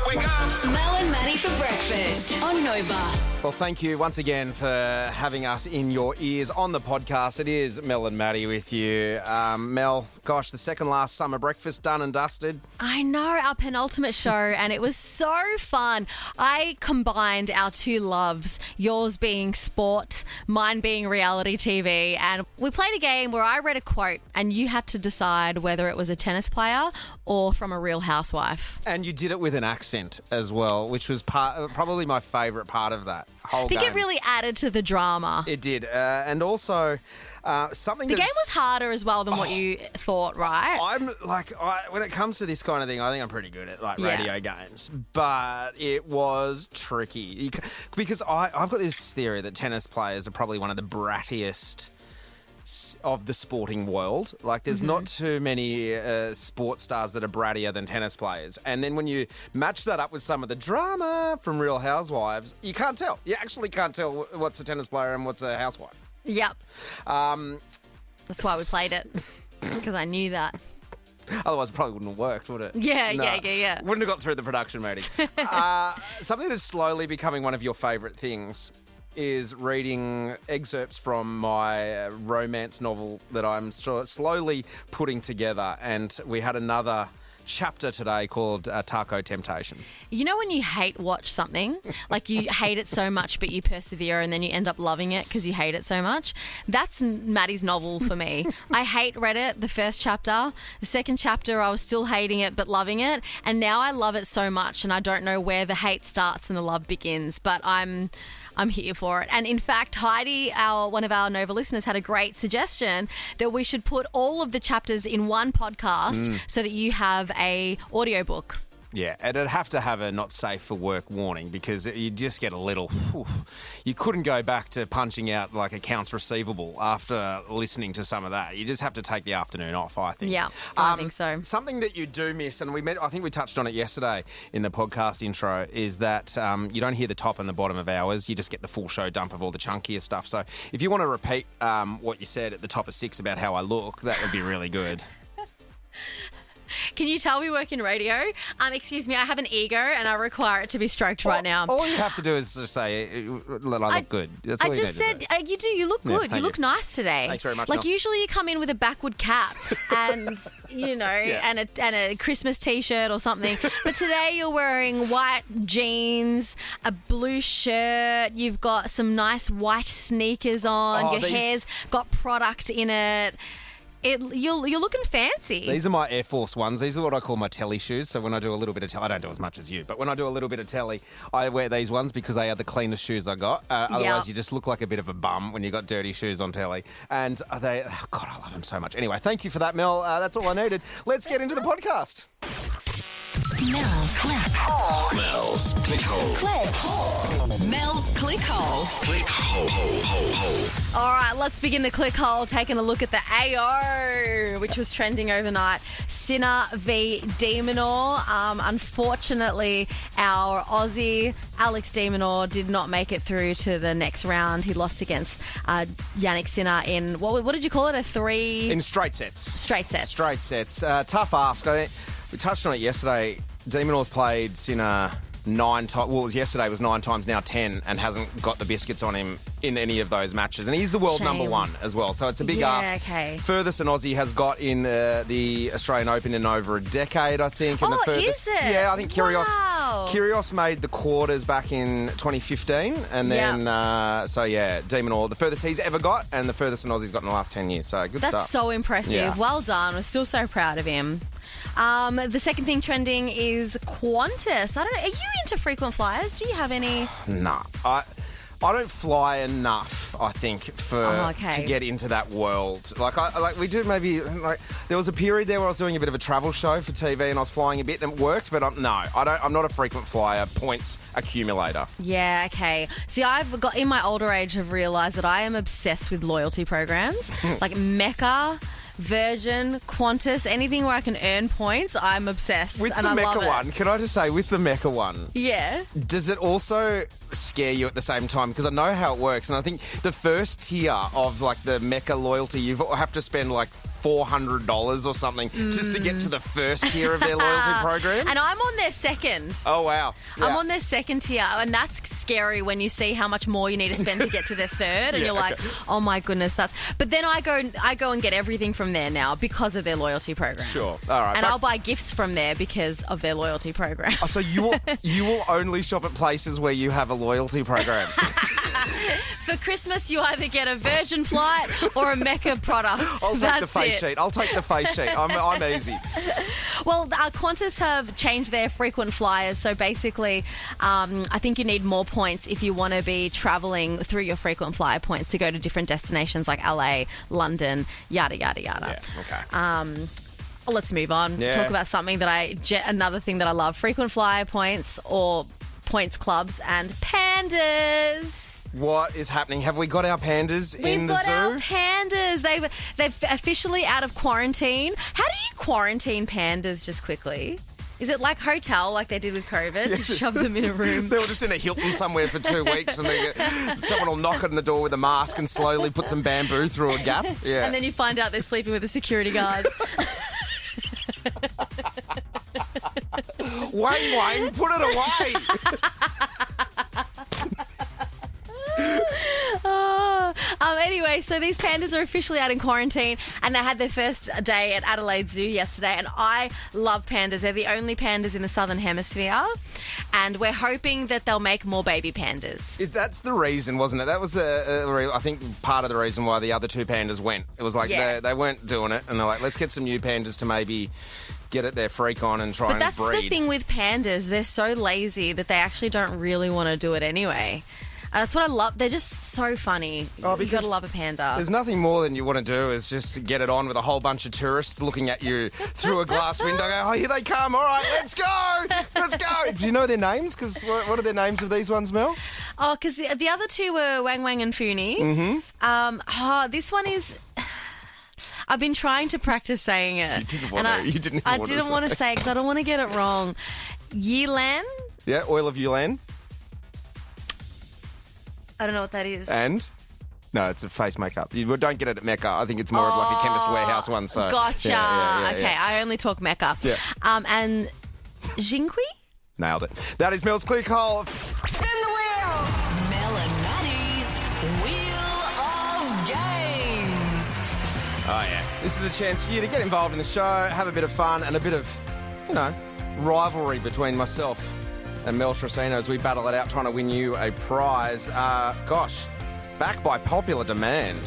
Wake up. Mel and Matty for breakfast on Nova. Well, thank you once again for having us in your ears on the podcast. It is Mel and Matty with you. Mel, gosh, the second last summer breakfast done and dusted. I know, our penultimate show, and it was so fun. I combined our two loves, yours being sport, mine being reality TV, and we played a game where I read a quote and you had to decide whether it was a tennis player or from a Real Housewife. And you did it with an accent as well, which was probably my favourite part of that whole game. I think it really added to the drama. It did. And also something The game was harder as well than what you thought, right? When it comes to this kind of thing, I think I'm pretty good at radio games, but it was tricky because I've got this theory that tennis players are probably one of the brattiest of the sporting world. Like, there's not too many sports stars that are brattier than tennis players. And then when you match that up with some of the drama from Real Housewives, you can't tell. You actually can't tell what's a tennis player and what's a housewife. Yep. That's why we played it, because I knew that. Otherwise, it probably wouldn't have worked, would it? Yeah. Wouldn't have got through the production meeting. Something that's slowly becoming one of your favourite things is reading excerpts from my romance novel that I'm slowly putting together. And we had another chapter today called Taco Temptation. You know when you hate watch something, like you hate it so much but you persevere and then you end up loving it because you hate it so much? That's Maddie's novel for me. I read it, the first chapter. The second chapter I was still hating it but loving it, and now I love it so much and I don't know where the hate starts and the love begins, but I'm here for it. And in fact, Heidi, one of our Nova listeners, had a great suggestion that we should put all of the chapters in one podcast so that you have a audiobook. Yeah, and it'd have to have a not safe for work warning because you just get a little... You couldn't go back to punching out like accounts receivable after listening to some of that. You just have to take the afternoon off, I think. Yeah, I think so. Something that you do miss, and I think we touched on it yesterday in the podcast intro, is that you don't hear the top and the bottom of ours. You just get the full show dump of all the chunkier stuff. So if you want to repeat what you said at the top of 6 about how I look, that would be really good. Can you tell we work in radio? Excuse me, I have an ego and I require it to be stroked right now. All you have to do is just say, I look good. That's all I just said, you do. You look good. Yeah, you look nice today. Thanks very much. Like, usually you come in with a backward cap and, and a Christmas T-shirt or something. But today you're wearing white jeans, a blue shirt. You've got some nice white sneakers on. Your hair's got product in it. You're looking fancy. These are my Air Force Ones. These are what I call my telly shoes. So when I do a little bit of telly, I don't do as much as you, but when I do a little bit of telly, I wear these ones because they are the cleanest shoes I got. Otherwise, you just look like a bit of a bum when you got dirty shoes on telly. And God, I love them so much. Anyway, thank you for that, Mel. That's all I needed. Let's get into the podcast. Mel's Click Hole. Mel's Click Hole. Click Hole. Mel's Click Hole. Click Hole. All right, let's begin the Click Hole, taking a look at the AO, which was trending overnight. Sinner v. Demonor. Unfortunately, our Aussie, Alex Demonor, did not make it through to the next round. He lost against Yannick Sinner in, what did you call it, In straight sets. Straight sets. Tough ask. We touched on it yesterday. Demonor's played Sinner 9 times. Well, yesterday was 9 times, now 10, and hasn't got the biscuits on him in any of those matches. And he's the world number 1 as well, so it's a big ask. Okay. Furthest an Aussie has got in the Australian Open in over a decade, I think. And the furthest, is it? Yeah, I think Kyrgios. Wow. Kyrgios made the quarters back in 2015, and then Demonor, the furthest he's ever got, and the furthest an Aussie's got in the last 10 years. So good stuff. That's so impressive. Yeah. Well done. We're still so proud of him. The second thing trending is Qantas. I don't know. Are you into frequent flyers? Do you have any? Nah. I don't fly enough, I think, to get into that world. We do maybe, there was a period there where I was doing a bit of a travel show for TV and I was flying a bit and it worked, but I'm not a frequent flyer, points accumulator. Yeah, okay. See, in my older age, have realised that I am obsessed with loyalty programs, like Mecca, Virgin, Qantas, anything where I can earn points, I'm obsessed. With and the I Mecca love it. one, can I just say, with the Mecca one, yeah, does it also scare you at the same time? Because I know how it works, and I think the first tier of the Mecca loyalty, you have to spend $400 or something just to get to the first tier of their loyalty program. And I'm on their second. Oh, wow. Yeah. I'm on their second tier, and that's scary when you see how much more you need to spend to get to their third, and you're like, oh my goodness, that's. But then I go and get everything from there now because of their loyalty program. Sure, all right. And I'll buy gifts from there because of their loyalty program. So you will only shop at places where you have a loyalty program. For Christmas, you either get a Virgin flight or a Mecca product. I'll take the face sheet. I'll take the face sheet. I'm easy. Well, Qantas have changed their frequent flyers. So basically, I think you need more points if you want to be travelling through your frequent flyer points to go to different destinations like LA, London, yada, yada, yada. Yeah, okay. Let's move on. Yeah. Talk about something another thing that I love. Frequent flyer points or points clubs and pandas. What is happening? Have we got our pandas in the zoo? We've got our pandas. They've officially out of quarantine. How do you quarantine pandas just quickly? Is it like hotel, like they did with COVID? Just shove them in a room. They were just in a Hilton somewhere for 2 weeks, and someone will knock on the door with a mask and slowly put some bamboo through a gap. Yeah. And then you find out they're sleeping with the security guard. Wayne, put it away. Anyway, so these pandas are officially out in quarantine, and they had their first day at Adelaide Zoo yesterday, and I love pandas. They're the only pandas in the Southern Hemisphere, and we're hoping that they'll make more baby pandas. That's the reason, wasn't it? That was I think part of the reason why the other two pandas went. It was like they weren't doing it, and they're like, let's get some new pandas to maybe get their freak on and try and breed. But that's the thing with pandas. They're so lazy that they actually don't really want to do it anyway. That's what I love. They're just so funny. Oh, you got to love a panda. There's nothing more than you want to do is just get it on with a whole bunch of tourists looking at you through a glass window. Go, oh, here they come. All right, let's go. Let's go. Do you know their names? Because what are their names of these ones, Mel? Oh, because the other two were Wang Wang and Funi. Mm-hmm. This one is... I've been trying to practice saying it. You didn't want to say it because I don't want to get it wrong. Yilan? Yeah, oil of Yilan. I don't know what that is. And? No, it's a face makeup. You don't get it at Mecca. I think it's more of like a Chemist Warehouse one. So gotcha. Yeah, okay, I only talk Mecca. Yeah. And Jingqui? Nailed it. That is Mel's Click Hole. Spin the wheel. Mel and Matty's Wheel of Games. Oh, yeah. This is a chance for you to get involved in the show, have a bit of fun and a bit of, rivalry between myself and Mel Tracino as we battle it out trying to win you a prize. Back by popular demand.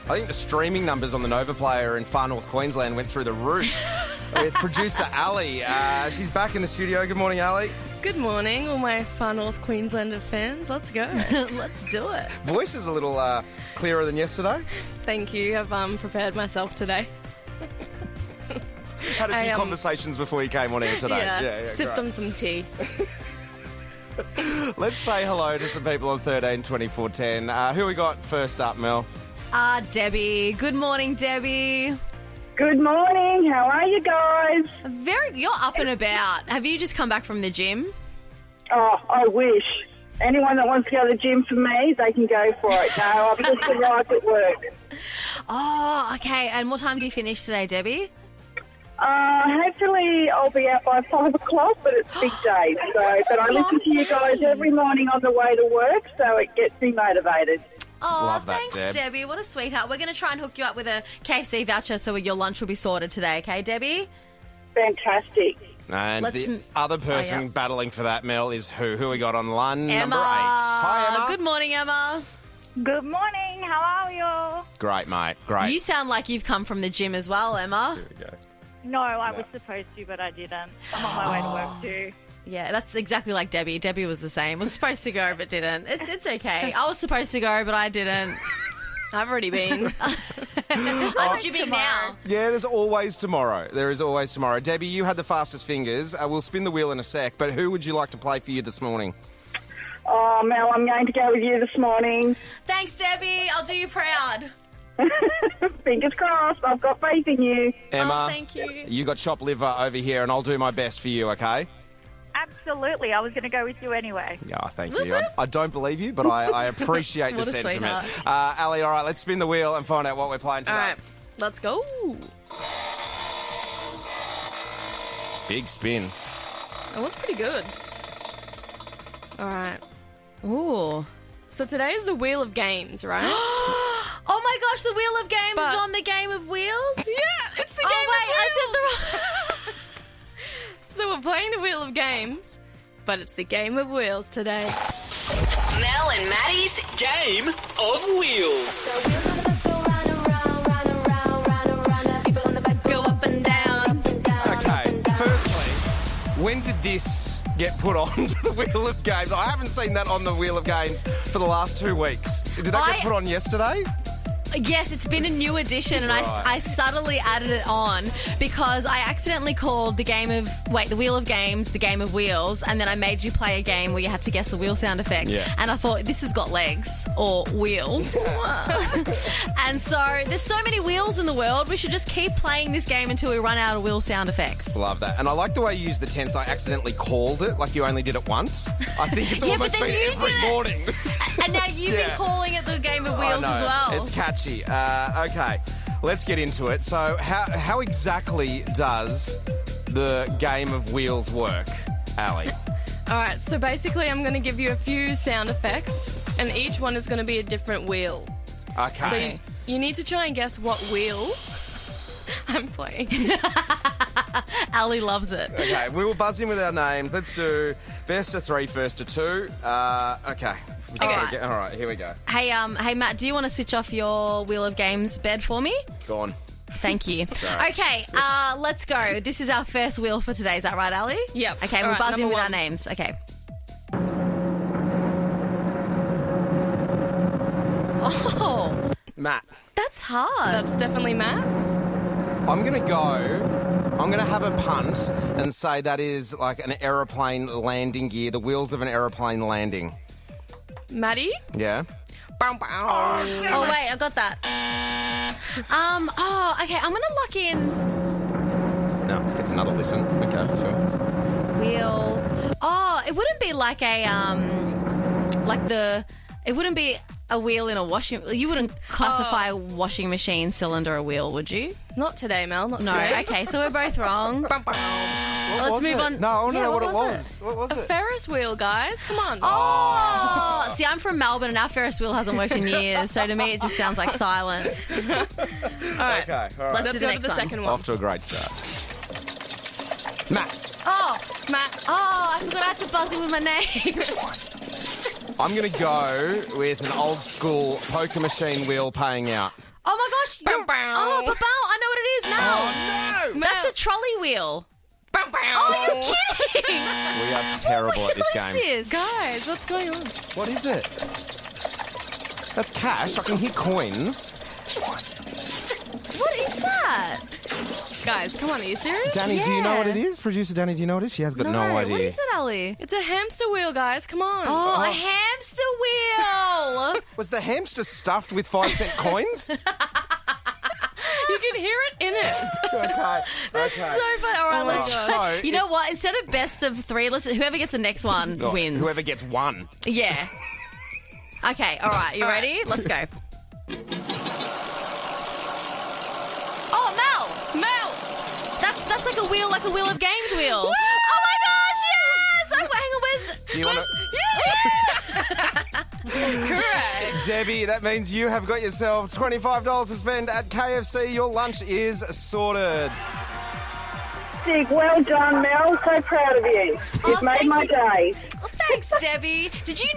I think the streaming numbers on the Nova Player in far north Queensland went through the roof. With producer Ali. She's back in the studio. Good morning, Ali. Good morning, all my far north Queenslander fans. Let's go. Let's do it. Voice is a little clearer than yesterday. Thank you. I've prepared myself today. Had a few conversations before you came on air today. Yeah, sipped on some tea. Let's say hello to some people on 13 24 10. Who we got first up, Mel? Debbie. Good morning, Debbie. Good morning. How are you guys? You're up and about. Have you just come back from the gym? Oh, I wish. Anyone that wants to go to the gym for me, they can go for it. No, I've just arrived at work. Oh, okay. And what time do you finish today, Debbie? Hopefully I'll be out by 5 o'clock, but it's big day. But I listen to you guys every morning on the way to work, so it gets me motivated. Oh, love that, thanks, Deb. Debbie. What a sweetheart. We're going to try and hook you up with a KFC voucher so your lunch will be sorted today, okay, Debbie? Fantastic. And the other person battling for that, Mel, is who? Who we got on line? Emma. Number 8. Hi, Emma. Good morning, Emma. Good morning. How are you? Great, mate. Great. You sound like you've come from the gym as well, Emma. Here we go. No, I was supposed to, but I didn't. I'm on my way to work too. Yeah, that's exactly like Debbie. Debbie was the same. Was supposed to go, but didn't. It's okay. I was supposed to go, but I didn't. I've already been. Would you be now? Yeah, there's always tomorrow. There is always tomorrow. Debbie, you had the fastest fingers. We'll spin the wheel in a sec, but who would you like to play for you this morning? Oh, Mel, I'm going to go with you this morning. Thanks, Debbie. I'll do you proud. Fingers crossed. I've got faith in you. Emma, thank you. You got chopped liver over here, and I'll do my best for you, okay? Absolutely. I was going to go with you anyway. Yeah, thank you. I don't believe you, but I appreciate the What a sentiment. sweetheart. Ali, all right, let's spin the wheel and find out what we're playing today. All right. Let's go. Big spin. That was pretty good. All right. Ooh. So today is the Wheel of Games, right? Oh my gosh, the Wheel of Games But- is on the Game of Wheels? Yeah, it's the Oh Game wait, of I Wheels. said the wrong... So we're playing the Wheel of Games, but it's the Game of Wheels today. Mel and Matty's Game of Wheels. Go up and down. Okay, firstly, when did this get put on the Wheel of Games? I haven't seen that on the Wheel of Games for the last 2 weeks. Did that get put on yesterday? Yes, it's been a new edition, and Right. I subtly added it on because I accidentally called the Wheel of Games, the Game of Wheels, and then I made you play a game where you had to guess the wheel sound effects. Yeah. And I thought, this has got legs, or wheels. And so, there's so many wheels in the world, we should just keep playing this game until we run out of wheel sound effects. Love that. And I like the way you use the tense. I accidentally called it like you only did it once. I think it's Yeah, but almost then been you every did it. morning. And now you've been Yeah. calling it the Game of I Wheels know. as well. It's catchy. Okay, let's get into it. So how exactly does the Game of Wheels work, Ali? All right, so basically I'm going to give you a few sound effects, and each one is going to be a different wheel. Okay. So you need to try and guess what wheel I'm playing. Ali loves it. Okay, we will buzz in with our names. Let's do best of 3, first to 2. Okay. Alright. All right, here we go. Hey, Matt, do you want to switch off your Wheel of Games bed for me? Go on. Thank you. Sorry. Okay, let's go. This is our first wheel for today. Is that right, Ali? Yep. Okay, All we'll right, buzz in number with our one. names. Okay. Oh, Matt, that's hard. That's definitely Matt. I'm going to have a punt and say that is like an aeroplane landing gear, the wheels of an aeroplane landing. Matty. Yeah? Bow, bow. Oh, wait, I got that. Okay, I'm going to lock in No, it's another listen. Okay, sure. wheel. Oh, it wouldn't be like it wouldn't be a wheel in a washing. You wouldn't classify a washing machine cylinder a wheel, would you? Not today, Mel. Not No. today. Okay, so we're both wrong. Bow, bow. What Let's was move it? on. No, I want to Yeah, know what it what was was. What was A it? Ferris wheel, guys. Come on. Oh, see, I'm from Melbourne and our Ferris wheel hasn't worked in years, so to me it just sounds like silence. All right. Okay, all right. Let's Let's do the go to next the one. second one. Off to a great start. Matt, Oh, Matt. I forgot I had to buzz in with my name. I'm going to go with an old school poker machine wheel paying out. Oh my gosh. Bow, bow. Oh, Babao, I know what it is now. no! That's a trolley wheel. Bow, bow. Oh, you're kidding. We are terrible at this What's game. this? Guys, what's going on? What is it? That's cash. I can hear coins. What is that? Guys, come on. Are you serious? Danny, do you know Yeah. what it is? Producer Danny, do you know what it is? She has got no idea. What is it, Ali? It's a hamster wheel, guys. Come on. Oh, a hamster wheel. Was the hamster stuffed with 5-cent coins? You can hear it in it. Okay. That's so fun. All right, let's gosh. try. So You know what? Instead of best of 3, listen, whoever gets the next one wins. Whoever gets one. Yeah. Okay, all right. You ready? Let's go. Oh, Mel. Mel. That's like a wheel of games wheel. Oh my gosh, yes! Oh, hang on, where's... Do you want to... Correct. Debbie, that means you have got yourself $25 to spend at KFC. Your lunch is sorted. Dig, well done, Mel. So proud of you. You've made thank my you. day. Oh, thanks, Debbie. Did you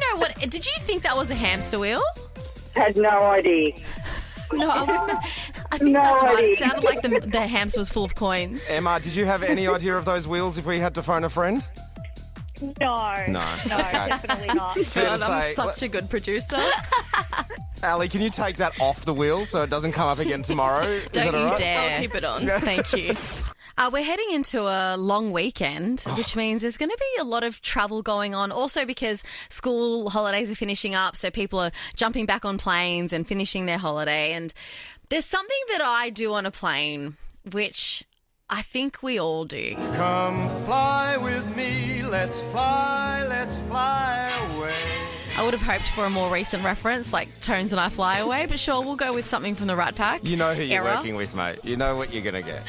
think that was a hamster wheel? Had no idea. No, I think No that's right. It idea. sounded like the hamster was full of coins. Emma, did you have any idea of those wheels if we had to phone a friend? No. No. No, Okay. definitely not. Fair to God, I'm say, such a good producer. Ali, can you take that off the wheel so it doesn't come up again tomorrow? Is Don't that all you right? dare. I'll keep it on. Thank you. We're heading into a long weekend, which means there's going to be a lot of travel going on. Also because school holidays are finishing up, so people are jumping back on planes and finishing their holiday. And there's something that I do on a plane, which I think we all do. Come fly with me, let's fly away. I would have hoped for a more recent reference, like Tones and I Fly Away, but sure, we'll go with something from the Rat Pack. You know who you're era. working with, mate. You know what you're going to get.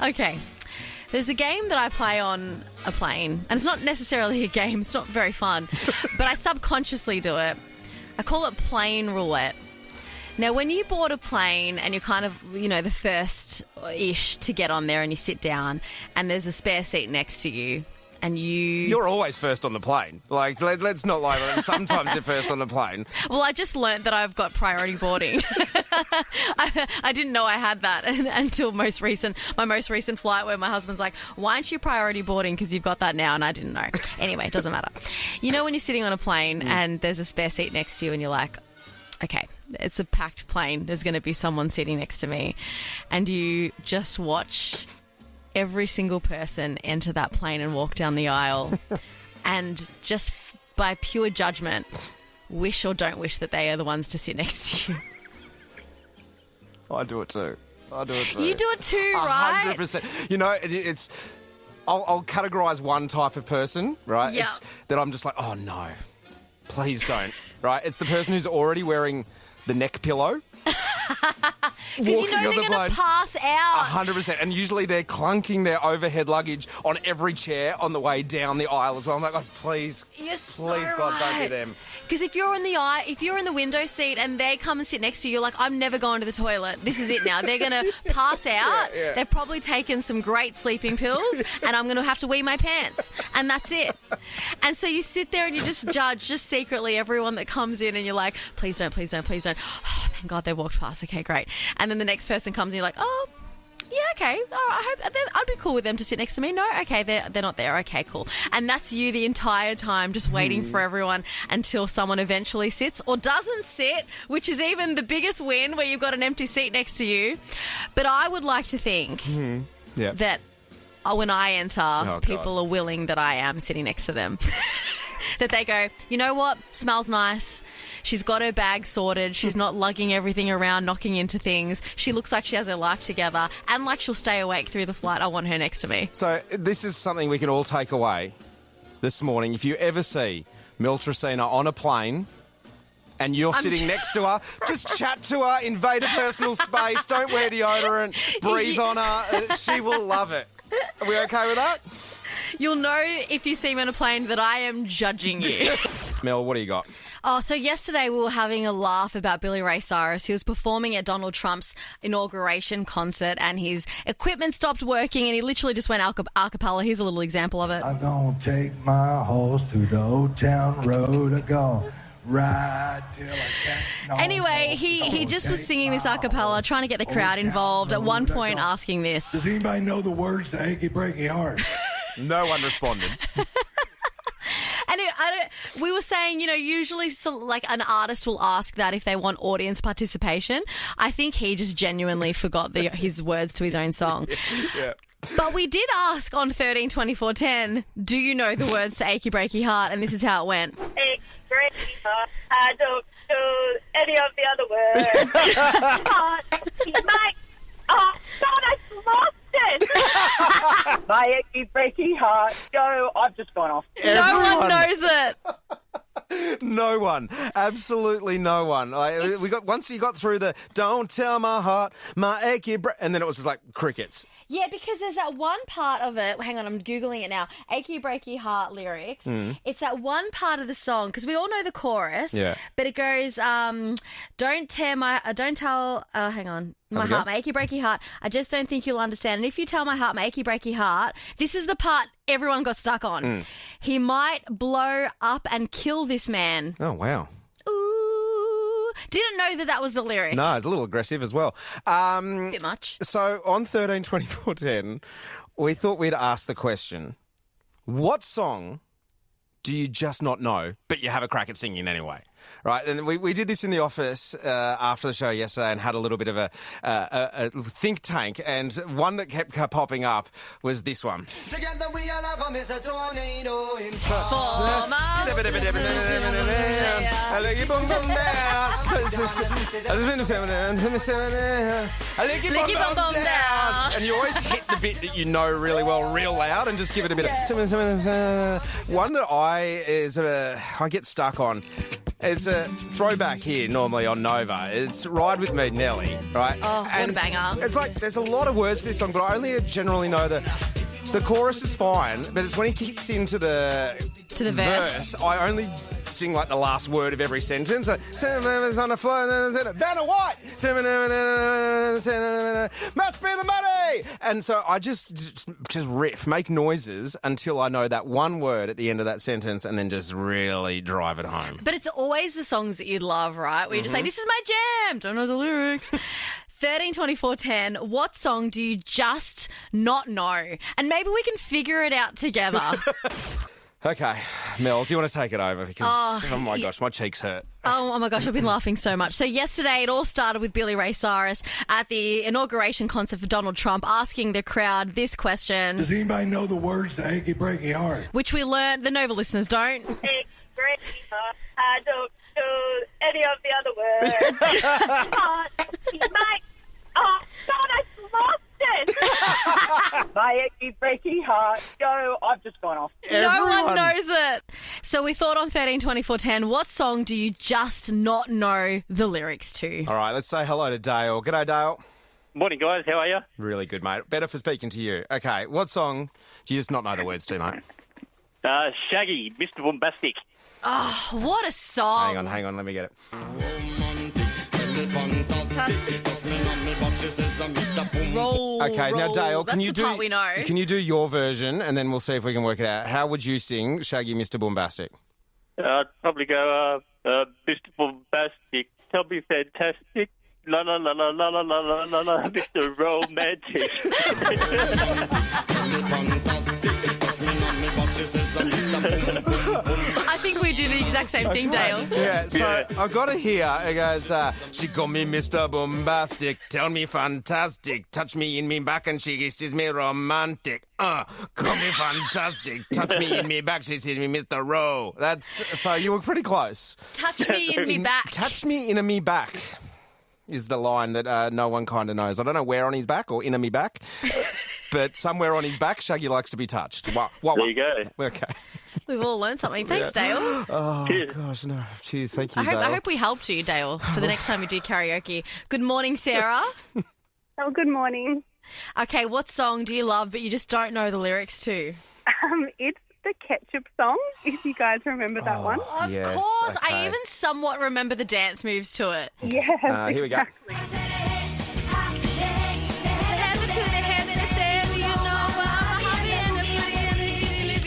Okay. There's a game that I play on a plane, and it's not necessarily a game, it's not very fun, but I subconsciously do it. I call it plane roulette. Now, when you board a plane and you're kind of, the first-ish to get on there and you sit down and there's a spare seat next to you and You're always first on the plane. Like, let's not lie. Sometimes you're first on the plane. Well, I just learnt that I've got priority boarding. I didn't know I had that until my most recent flight where my husband's like, why aren't you priority boarding? Because you've got that now, and I didn't know. Anyway, it doesn't matter. You know when you're sitting on a plane and there's a spare seat next to you and you're like, okay, it's a packed plane. There's going to be someone sitting next to me. And you just watch every single person enter that plane and walk down the aisle and just by pure judgment, wish or don't wish that they are the ones to sit next to you. I do it too. You do it too, right? 100%. It's... I'll categorise one type of person, right? Yeah. It's that I'm just like, oh no, please don't, right? It's the person who's already wearing the neck pillow. Because they're going to pass out. 100%. And usually they're clunking their overhead luggage on every chair on the way down the aisle as well. I'm like, oh, please. You're so please, God, don't be them. Because if you're in the window seat and they come and sit next to you, you're like, I'm never going to the toilet. This is it now. They're going to pass out. Yeah. They've probably taken some great sleeping pills and I'm going to have to wee my pants. And that's it. And so you sit there and you just judge just secretly everyone that comes in and you're like, please don't, please don't, please don't. Oh, thank God they walked past. Okay, great. And then the next person comes and you're like, oh, yeah, okay. All right, I'd be cool with them to sit next to me. No, okay, they're not there. Okay, cool. And that's you the entire time just waiting for everyone until someone eventually sits or doesn't sit, which is even the biggest win where you've got an empty seat next to you. But I would like to think that when I enter, people are willing that I am sitting next to them. That they go, you know what? Smells nice. She's got her bag sorted. She's not lugging everything around, knocking into things. She looks like she has her life together and like she'll stay awake through the flight. I want her next to me. So this is something we can all take away this morning. If you ever see Miltracina on a plane and you're sitting next to her, just chat to her, invade her personal space, don't wear deodorant, breathe on her. She will love it. Are we okay with that? You'll know if you see me on a plane that I am judging you. Mel, what do you got? Oh, so yesterday we were having a laugh about Billy Ray Cyrus. He was performing at Donald Trump's inauguration concert and his equipment stopped working and he literally just went a cappella. Here's a little example of it. I'm gonna take my horse to the old town road. I'm gonna ride till I can't no Anyway, more. he just was singing this a cappella, trying to get the crowd involved. At one point asking this. Does anybody know the words to Achy Breaky Heart? No one responded. And we were saying, usually like an artist will ask that if they want audience participation. I think he just genuinely forgot his words to his own song. Yeah. But we did ask on 13-24-10, do you know the words to Achy Breaky Heart? And this is how it went. Achy breaky heart. I don't know any of the other words. Heart, my... Oh, God, I lost it. My achy breaky heart. Go, I've just gone off. No one knows it. No one. Absolutely no one. Once you got through the don't tell my heart, my achy and then it was just like crickets. Yeah, because there's that one part of it. Hang on, I'm Googling it now. Achy Breaky Heart lyrics. It's that one part of the song, because we all know the chorus. Yeah. But it goes, don't tell, my heart, my achy breaky heart. I just don't think you'll understand. And if you tell my heart, my achy breaky heart, this is the part everyone got stuck on. He might blow up and kill this man. Oh, wow. Ooh. Didn't know that was the lyric. No, it's a little aggressive as well. Bit much. So on 13-24-10, we thought we'd ask the question, what song do you just not know, but you have a crack at singing anyway? right? And we did this in the office after the show yesterday and had a little bit of a think tank. And one that kept popping up was this one. Together we are like a Mr. Tornado in And you always hit the bit that you know really well, real loud, and just give it a bit of... One that I get stuck on. It's a throwback here normally on Nova. It's Ride With Me, Nelly, right? Oh, what a banger. It's like there's a lot of words to this song, but I only generally know the chorus is fine, but it's when he kicks into the verse. I only sing like the last word of every sentence. Like, on the floor, Vanna White, must be the money. And so I just riff, make noises until I know that one word at the end of that sentence, and then just really drive it home. But it's always the songs that you love, right? Where you just say, this is my jam, don't know the lyrics. 13, 24, 10, what song do you just not know? And maybe we can figure it out together. Okay, Mel, do you want to take it over? Because, oh my gosh, my cheeks hurt. Oh my gosh, I've been laughing so much. So yesterday it all started with Billy Ray Cyrus at the inauguration concert for Donald Trump asking the crowd this question. Does anybody know the words to Achy Breaky Heart? Which we learned, the Nova listeners don't. Achy breaky heart. I don't know any of the other words. Mike. Oh, God, I've lost it. My achy breaky heart. Go, I've just gone off. No one knows it. So we thought on 13, 24, 10, what song do you just not know the lyrics to? All right, let's say hello to Dale. G'day, Dale. Morning, guys. How are you? Really good, mate. Better for speaking to you. Okay, what song do you just not know the words to, mate? Shaggy, Mr. Bombastic. Oh, what a song. Hang on, let me get it. Okay, now Dale, That's the part we know. Can you do your version, and then we'll see if we can work it out. How would you sing Shaggy, Mr. Bombastic? I'd probably go, Mr. Bombastic, tell me fantastic, la la la la la la la la la la, Mr. Romantic. I think we do the exact same thing, Dale. Yeah, so I've got it here. It goes, she called me Mr. Bombastic, tell me fantastic, touch me in me back and she says me romantic. Call me fantastic, touch me in me back, she says me Mr. Ro. So you were pretty close. Touch me in me back. Touch me in a me back is the line that no one kind of knows. I don't know where on his back or in a me back. But somewhere on his back, Shaggy likes to be touched. There you go. Okay. We've all learned something. Thanks, Dale. Oh, gosh, no. Cheers. Thank you, I Dale. hope we helped you, Dale, for the next time we do karaoke. Good morning, Sarah. Oh, good morning. Okay, what song do you love but you just don't know the lyrics to? It's the Ketchup song, if you guys remember that one. Of yes, course. okay. I even somewhat remember the dance moves to it. Yes, Here we go.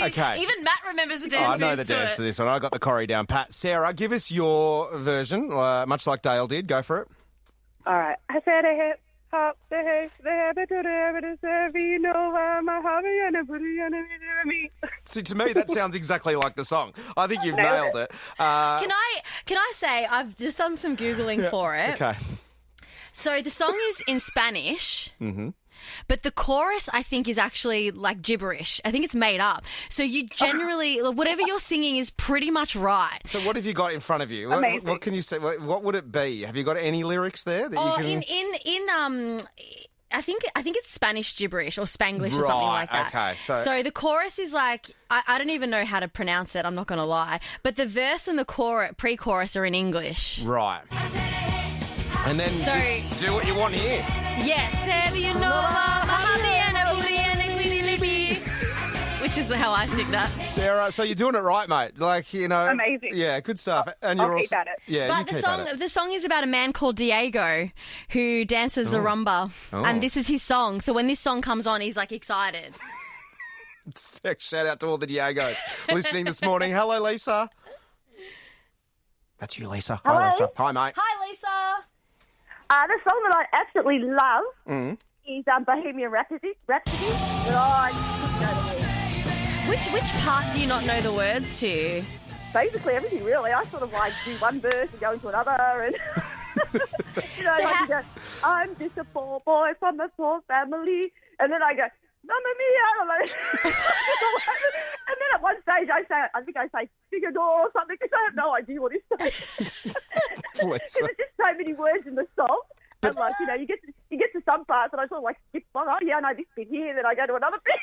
Okay. Even Matt remembers the dance moves I know the dance to this one. I got the choreo down pat. Sarah, give us your version, much like Dale did. Go for it. All right. I said a hip hop, the hip, the you know my hobby and a booty and a me. See, to me, that sounds exactly like the song. I think you've nailed it. Can I say I've just done some Googling for it. Okay. So the song is in Spanish. Mm-hmm. But the chorus, I think, is actually like gibberish. I think it's made up. So you generally, whatever you're singing is pretty much right. So what have you got in front of you? What can you say? What would it be? Have you got any lyrics there that you can... I think it's Spanish gibberish or Spanglish or something like that. Okay. So the chorus is like, I don't even know how to pronounce it, I'm not going to lie. But the verse and the pre-chorus are in English. Right. And then just do what you want here. Yes, you know, which is how I sing that. Sarah, so you're doing it right, mate. Like, you know. Amazing. Yeah, good stuff. And I'll keep at it. Yeah, but the song is about a man called Diego who dances the rumba. Oh. And this is his song. So when this song comes on, he's like excited. Shout out to all the Diegos listening this morning. Hello, Lisa. That's you, Lisa. Hello. Hi, Lisa. Hi, mate. Hi, Lisa. The song that I absolutely love is Bohemian Rhapsody. But I couldn't know the words. Which part do you not know the words to? basically everything, really. I sort of like do one verse and go into another, and you know, you go, I'm just a poor boy from a poor family, and then I go, Mamma mia! Like, and then at one stage I say figure or something because I have no idea what he's saying. There's just so many words in the song. And like, you know, you get to some parts and I sort of like skip on, oh yeah, I know this bit here, then I go to another bit.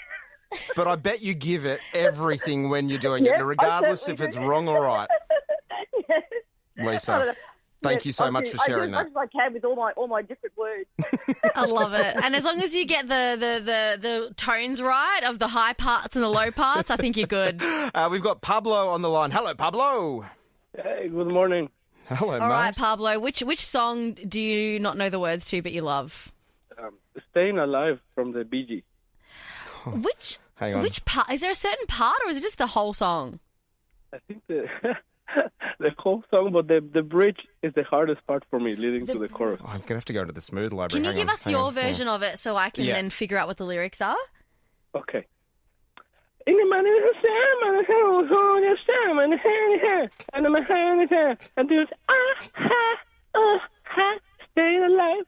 But I bet you give it everything when you're doing it, regardless if it's wrong or right. Yes. Lisa, thank you so much for sharing that. I do as much as I can with all my different words. I love it. And as long as you get the tones right of the high parts and the low parts, I think you're good. We've got Pablo on the line. Hello, Pablo. Hey, good morning. Hello, mate. All right, Pablo. Which song do you not know the words to but you love? Staying Alive from the Bee Gees. Hang on. Which part? Is there a certain part or is it just the whole song? I think the whole song, but the bridge is the hardest part for me, leading to the chorus. I'm going to have to go to the smooth library. Can you give us your version of it so I can then figure out what the lyrics are? Okay. In the money is a salmon, and my hand is here, and there's staying alive,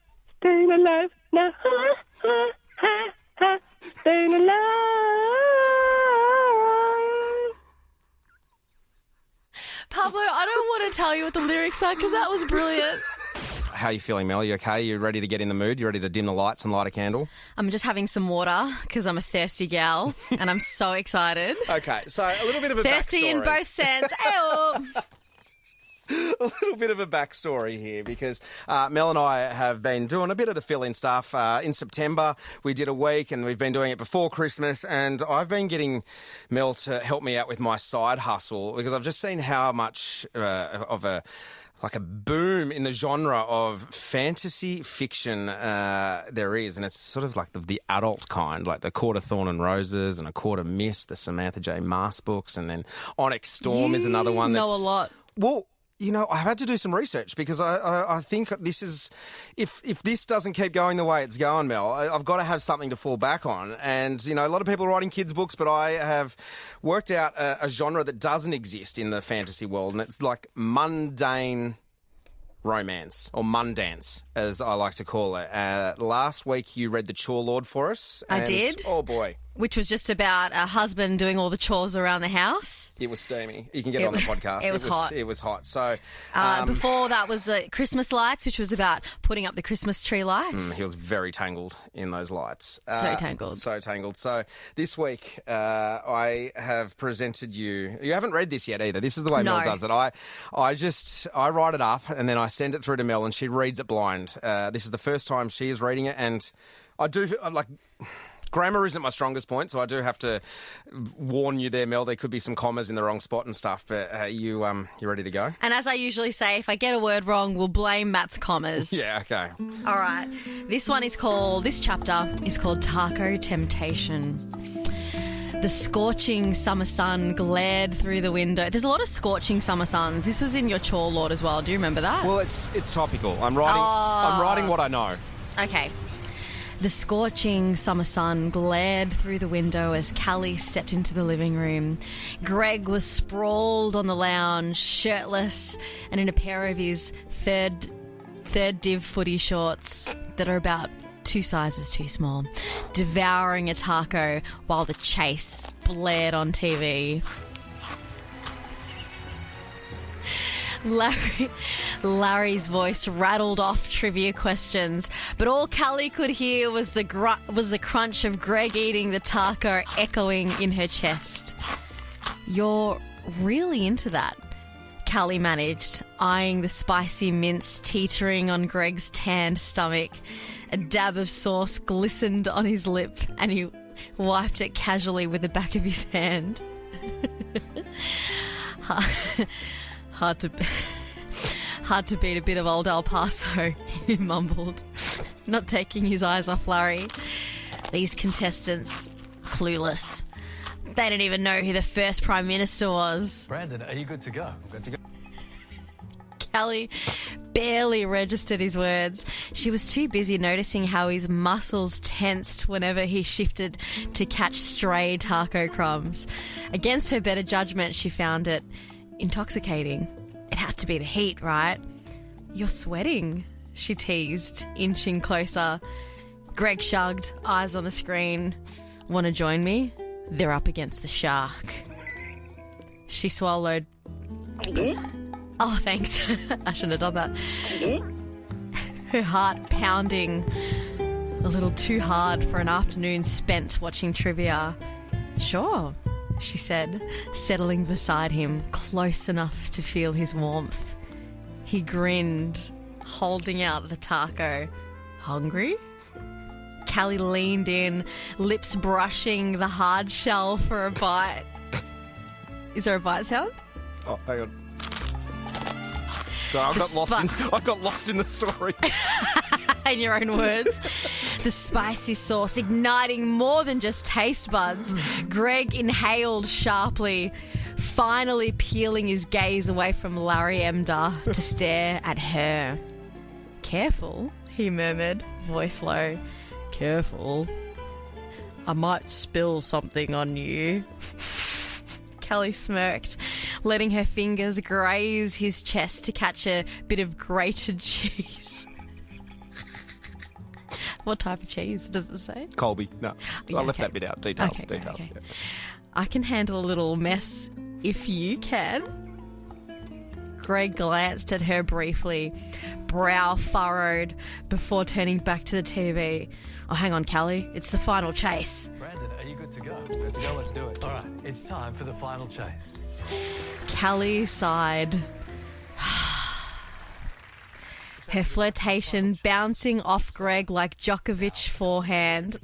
now, staying alive. Pablo, I don't want to tell you what the lyrics are because that was brilliant. How are you feeling, Mel? You okay? You ready to get in the mood? You ready to dim the lights and light a candle? I'm just having some water because I'm a thirsty gal and I'm so excited. Okay, so a little bit of a thirsty backstory. in both sense. A little bit of a backstory here because Mel and I have been doing a bit of the fill-in stuff. In September, we did a week and we've been doing it before Christmas, and I've been getting Mel to help me out with my side hustle because I've just seen how much of a boom in the genre of fantasy fiction there is, and it's sort of like the adult kind, like the Court of Thorn and Roses and A Court of Mist, the Samantha J. Maas books, and then Onyx Storm is another one. Know a lot. Well, you know, I've had to do some research because I think this is, if this doesn't keep going the way it's going, Mel, I've got to have something to fall back on. And, you know, a lot of people are writing kids' books, but I have worked out a genre that doesn't exist in the fantasy world, and it's like mundane romance, or mundance, as I like to call it. Last week you read The Chore Lord for us. I did. Oh, boy. Which was just about a husband doing all the chores around the house. It was steamy. You can get it on the podcast. It was hot. It was hot. So before that was Christmas lights, which was about putting up the Christmas tree lights. He was very tangled in those lights. So tangled. So tangled. So this week I have presented you. You haven't read this yet either. This is the way Mel does it. I write it up and then I send it through to Mel and she reads it blind. This is the first time she is reading it, and I'm like. Grammar isn't my strongest point, so I do have to warn you there, Mel. There could be some commas in the wrong spot and stuff, but you ready to go? And as I usually say, if I get a word wrong, we'll blame Matt's commas. Yeah, okay. All right. This chapter is called Taco Temptation. The scorching summer sun glared through the window. There's a lot of scorching summer suns. This was in your Chore Lord as well. Do you remember that? Well, it's topical. I'm writing what I know. Okay. The scorching summer sun glared through the window as Callie stepped into the living room. Greg was sprawled on the lounge, shirtless, and in a pair of his third div footy shorts that are about 2 sizes too small, devouring a taco while the chase blared on TV. Larry's voice rattled off trivia questions, but all Callie could hear was the crunch of Greg eating the taco echoing in her chest. You're really into that, Callie managed, eyeing the spicy mince teetering on Greg's tanned stomach. A dab of sauce glistened on his lip, and he wiped it casually with the back of his hand. Hard to beat a bit of old El Paso, he mumbled, not taking his eyes off Larry. These contestants, clueless. They didn't even know who the first Prime Minister was. Brandon, are you good to go? I'm good to go. Kelly barely registered his words. She was too busy noticing how his muscles tensed whenever he shifted to catch stray taco crumbs. Against her better judgment, she found it intoxicating. It had to be the heat, right? You're sweating, she teased, inching closer. Greg shrugged, eyes on the screen. Want to join me? They're up against the shark. She swallowed. Oh, thanks. I shouldn't have done that. Her heart pounding a little too hard for an afternoon spent watching trivia. Sure, she said, settling beside him, close enough to feel his warmth. He grinned, holding out the taco. Hungry? Callie leaned in, lips brushing the hard shell for a bite. Is there a bite sound? Oh, hang on. So I got lost in the story. In your own words. The spicy sauce igniting more than just taste buds. Greg inhaled sharply, finally peeling his gaze away from Larry Emder to stare at her. Careful, he murmured, voice low. Careful. I might spill something on you. Kelly smirked, letting her fingers graze his chest to catch a bit of grated cheese. What type of cheese does it say? Colby. No, Yeah, I left okay. that bit out. Details. Okay, Details. okay. Yeah. I can handle a little mess if you can. Greg glanced at her briefly, brow furrowed, before turning back to the TV. Oh, hang on, Callie. It's the final chase. Brandon, are you good to go? Good to go, let's do it. All right, it's time for the final chase. Callie sighed. Her flirtation bouncing off Greg like a Djokovic forehand.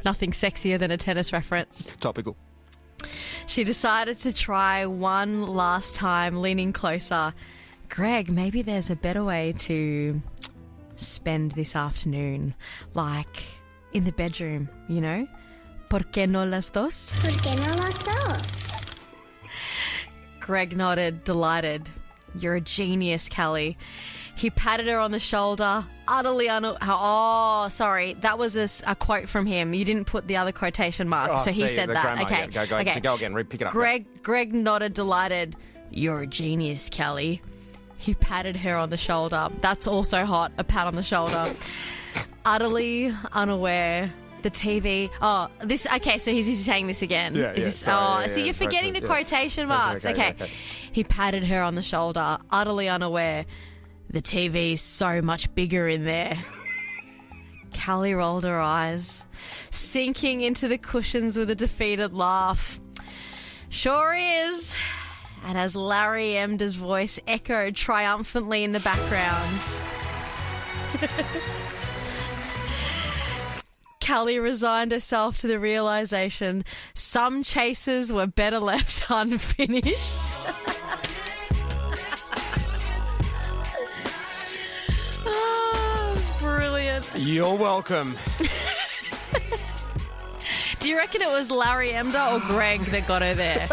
Nothing sexier than a tennis reference. Topical. She decided to try one last time, leaning closer. Greg, maybe there's a better way to spend this afternoon. Like in the bedroom, you know? ¿Por qué no las dos? ¿Por qué no las dos? Greg nodded, delighted. You're a genius, Callie. He patted her on the shoulder, utterly Oh, sorry. That was a quote from him. You didn't put the other quotation mark, Oh, so he see, said the that. grammar, Okay. yeah. Okay. Go again. Pick it up. Greg nodded, delighted. You're a genius, Callie. He patted her on the shoulder. That's also hot, a pat on the shoulder. Utterly unaware. The TV. Oh, this. Okay, so he's saying this again. Yeah, Is yeah, this, sorry, oh, yeah, so you're forgetting the quotation marks. Okay. He patted her on the shoulder, utterly unaware. The TV's so much bigger in there. Callie rolled her eyes, sinking into the cushions with a defeated laugh. Sure is. And as Larry Emder's voice echoed triumphantly in the background. Callie resigned herself to the realisation some chases were better left unfinished. Oh, it's brilliant. You're welcome. Do you reckon it was Larry Emder or Greg that got her there?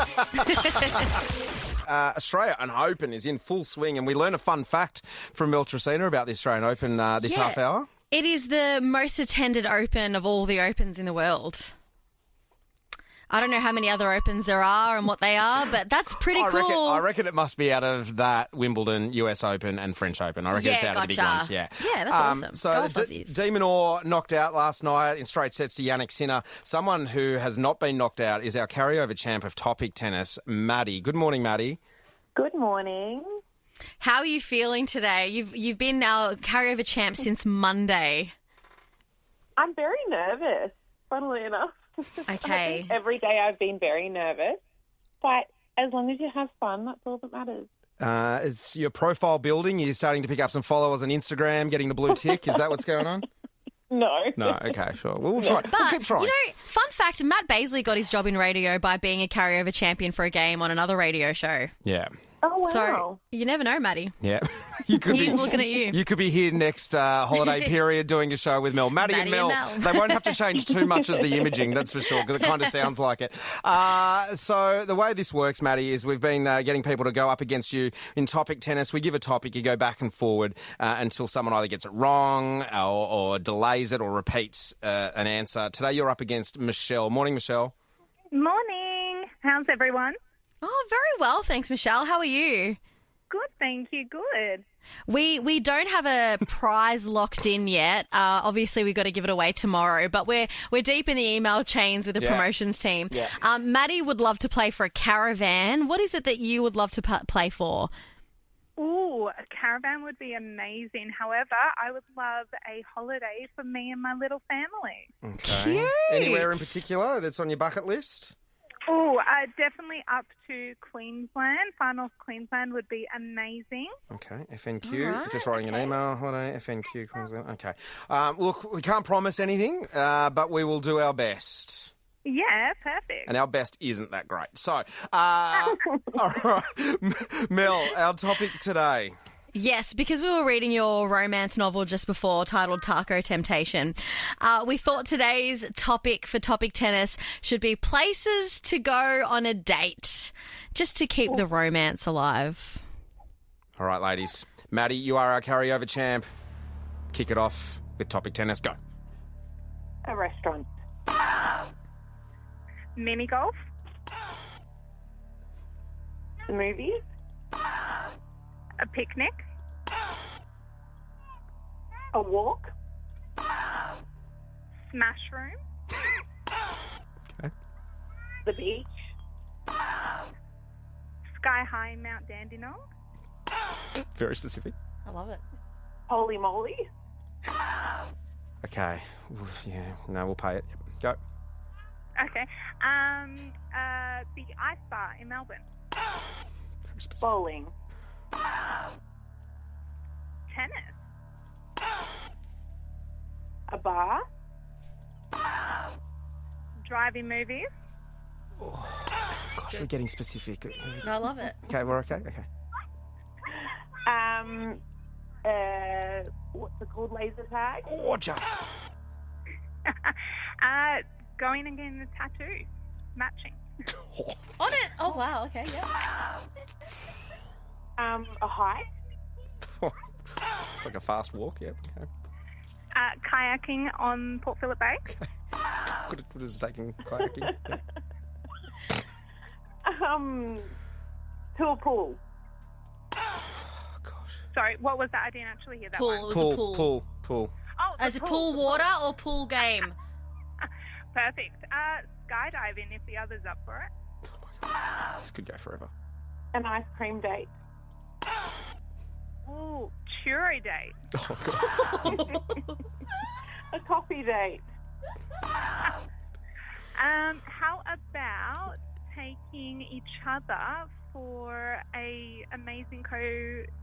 Australian Open is in full swing, and we learn a fun fact from Mel Tresina about the Australian Open this half hour. It is the most attended Open of all the Opens in the world. I don't know how many other Opens there are and what they are, but that's pretty cool. I reckon it must be out of that Wimbledon, US Open and French Open. I reckon it's out of the big ones. Yeah, that's awesome. So Golf the Aussies. Demon Orr knocked out last night in straight sets to Yannick Sinner. Someone who has not been knocked out is our carryover champ of topic tennis, Matty. Good morning, Matty. Good morning. How are you feeling today? You've been our carryover champ since Monday. I'm very nervous, funnily enough. Okay. I think every day I've been very nervous, but as long as you have fun, that's all that matters. Is your profile building? You're starting to pick up some followers on Instagram, getting the blue tick. Is that what's going on? No. No, okay, sure. We'll try. We'll keep trying. You know, fun fact, Matt Baisley got his job in radio by being a carryover champion for a game on another radio show. Yeah. Oh, wow. So you never know, Matty. Yeah. You could He's be looking at you. You could be here next holiday period doing a show with Mel. Matty and Mel. They won't have to change too much of the imaging, that's for sure, because it kind of sounds like it. So the way this works, Matty, is we've been getting people to go up against you in topic tennis. We give a topic, you go back and forward until someone either gets it wrong or delays it or repeats an answer. Today you're up against Michelle. Morning, Michelle. Morning. How's everyone? Oh, very well, thanks, Michelle. How are you? Good, thank you. Good. We don't have a prize locked in yet. Obviously, we've got to give it away tomorrow, but we're deep in the email chains with the promotions team. Yeah. Matty would love to play for a caravan. What is it that you would love to play for? Ooh, a caravan would be amazing. However, I would love a holiday for me and my little family. Okay. Cute. Anywhere in particular that's on your bucket list? Oh, definitely up to Queensland. Far North Queensland would be amazing. Okay, FNQ. All right, Just writing an email. Holiday, FNQ, Queensland. Okay. Look, we can't promise anything, but we will do our best. Yeah, perfect. And our best isn't that great. So, all right. Mel, our topic today. Yes, because we were reading your romance novel just before titled Taco Temptation. We thought today's topic for Topic Tennis should be places to go on a date, just to keep the romance alive. All right, ladies. Matty, you are our carryover champ. Kick it off with Topic Tennis. Go. A restaurant. Mini golf. The movies. A picnic. A walk. Smash room. Okay. The beach. Sky high in Mount Dandenong. Very specific. I love it. Holy moly. Okay. Yeah, no, we'll pay it. Go. Okay. The ice bar in Melbourne. Very specific. Bowling. Tennis. A bar. Drive-in movies. Gosh, we're getting specific. I love it. Okay, we're okay? Okay. What's it called? Laser tag. Oh, just. Going and getting a tattoo. Matching. On it. Oh, wow. Okay, yeah. A hike. It's like a fast walk, yeah. Okay. Kayaking on Port Phillip Bay. Good as taking kayaking. Yeah. To a pool. Sorry, what was that? I didn't actually hear that Pool. one. It was a pool. Pool. Oh, the Is it pool water or pool game? Perfect. Skydiving if the other's up for it. This could go forever. An ice cream date. Ooh, churro date. Oh, God. A coffee date. How about taking each other for a amazing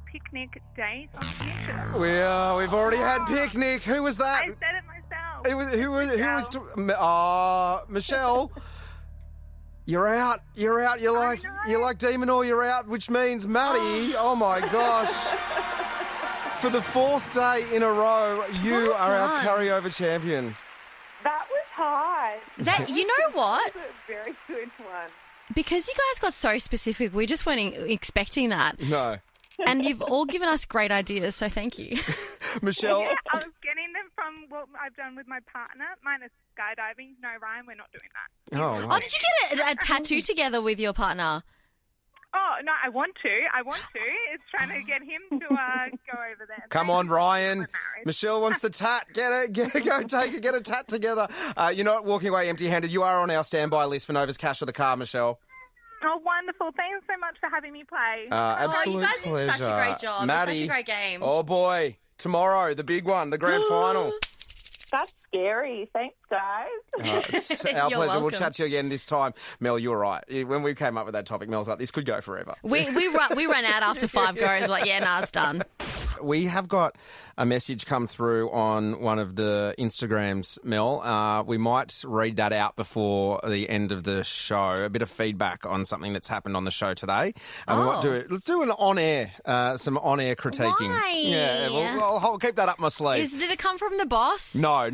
picnic date on future? We've already had picnic. Who was that? I said it myself. It was who was Michelle. You're out. You're like Demon or you're out, which means Matty. Oh my gosh. For the fourth day in a row, you are our carryover champion. That was hard. You know what? That was a very good one. Because you guys got so specific, we just weren't expecting that. No. And you've all given us great ideas, so thank you. Michelle. Yeah, I was getting them from what I've done with my partner. Minus skydiving. No, Ryan, we're not doing that. Oh, wow. Oh, did you get a tattoo together with your partner? Oh, no, I want to. It's trying to get him to go over there. Come on, Ryan. Michelle wants the tat. Go take it. Get a tat together. You're not walking away empty-handed. You are on our standby list for Nova's Cash of the Car, Michelle. Oh, wonderful. Thanks so much for having me play. Absolute you guys pleasure. did such a great job. Matty, It's such a great game. Oh, boy. Tomorrow, the big one, the grand final. That's scary. Thanks, guys. It's our You're pleasure. We'll welcome. chat to you again this time. Mel, you were right. When we came up with that topic, Mel's like, this could go forever. We ran out after 5 goes. Like, yeah, nah, it's done. We have got a message come through on one of the Instagrams, Mel. We might read that out before the end of the show. A bit of feedback on something that's happened on the show today. And we might let's do an on-air, some on-air critiquing. Why? Yeah, I'll keep that up my sleeve. Did it come from the boss? No.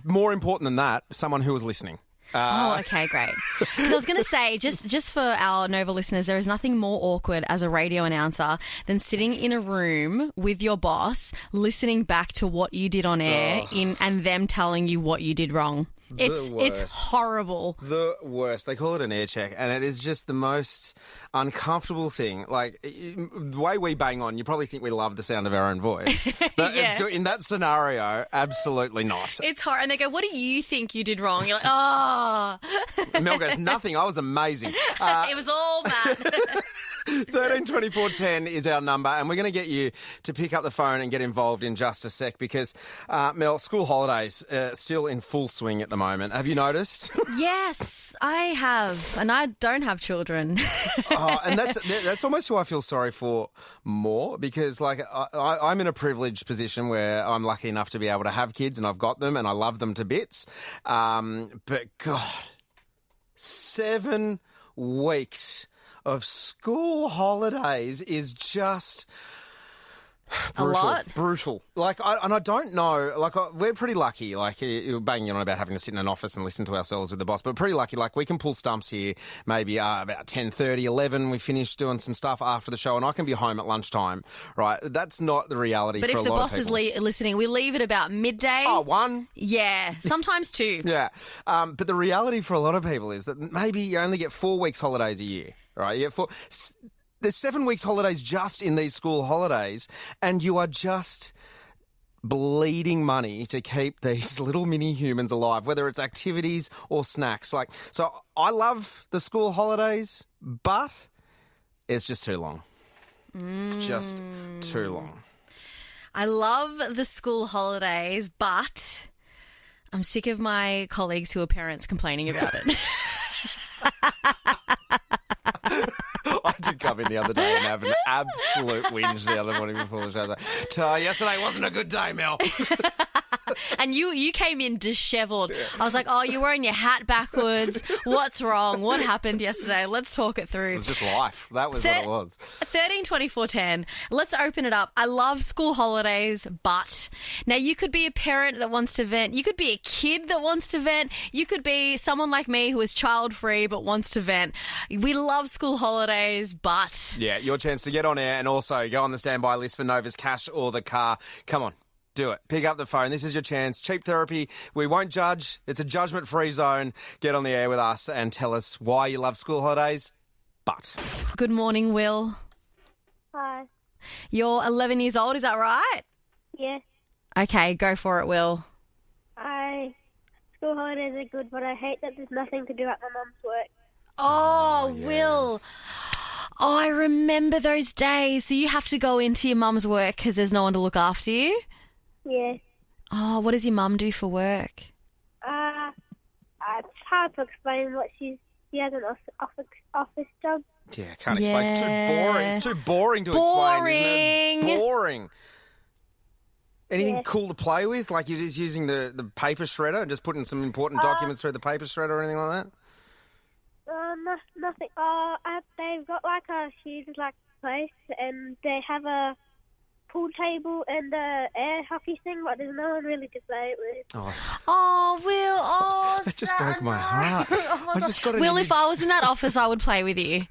More important than that, someone who was listening. Okay, great. Because I was going to say, just for our Nova listeners, there is nothing more awkward as a radio announcer than sitting in a room with your boss, listening back to what you did on air and them telling you what you did wrong. It's horrible. The worst. They call it an air check, and it is just the most uncomfortable thing. Like, the way we bang on, you probably think we love the sound of our own voice. But in that scenario, absolutely not. It's horrible. And they go, what do you think you did wrong? You're like, oh. Mel goes, nothing. I was amazing. It was all Matt. 13 24 10 is our number, and we're going to get you to pick up the phone and get involved in just a sec because, Mel, school holidays still in full swing at the moment. Have you noticed? Yes, I have, and I don't have children. And that's almost who I feel sorry for more because, like, I'm in a privileged position where I'm lucky enough to be able to have kids, and I've got them, and I love them to bits. But, God, 7 weeks of school holidays is just brutal. A lot? Brutal. Like, I don't know. Like, we're pretty lucky. Like, you're banging on about having to sit in an office and listen to ourselves with the boss, but pretty lucky. Like, we can pull stumps here maybe about 10:30, 11. We finish doing some stuff after the show, and I can be home at lunchtime, right? That's not the reality But for a lot of people. But if the boss is listening, we leave at about midday. Oh, 1? Yeah, sometimes 2. Yeah. But the reality for a lot of people is that maybe you only get 4 weeks holidays a year, right? You get there's 7 weeks holidays just in these school holidays, and you are just bleeding money to keep these little mini humans alive, whether it's activities or snacks. Like, so I love the school holidays, but it's just too long. It's just too long. I love the school holidays, but I'm sick of my colleagues who are parents complaining about it. I did come in the other day and have an absolute whinge the other morning before the show. I was like, yesterday wasn't a good day, Mel. And you came in dishevelled. I was like, oh, you're wearing your hat backwards. What's wrong? What happened yesterday? Let's talk it through. It was just life. That was what it was. 13 24 10. Let's open it up. I love school holidays, but now you could be a parent that wants to vent. You could be a kid that wants to vent. You could be someone like me who is child-free but wants to vent. We love school holidays, but... Yeah, your chance to get on air and also go on the standby list for Nova's Cash or the car. Come on. Do it. Pick up the phone. This is your chance. Cheap therapy. We won't judge. It's a judgment-free zone. Get on the air with us and tell us why you love school holidays. But. Good morning, Will. Hi. You're 11 years old, is that right? Yeah. Okay, go for it, Will. School holidays are good, but I hate that there's nothing to do at my mum's work. Oh, yeah. Will. Oh, I remember those days. So you have to go into your mum's work because there's no one to look after you? Yeah. Oh, what does your mum do for work? It's hard to explain what she has an office job. Yeah, can't explain. It's too boring. It's too boring to explain, isn't it? It's boring. Anything cool to play with? Like you're just using the paper shredder and just putting some important documents through the paper shredder or anything like that? Nothing. They've got like a huge place, and they have a pool table and a air hockey thing, but there's no one really to play it with. Oh, Will. Oh, that just broke my heart. I just got Will, if I was in that office, I would play with you.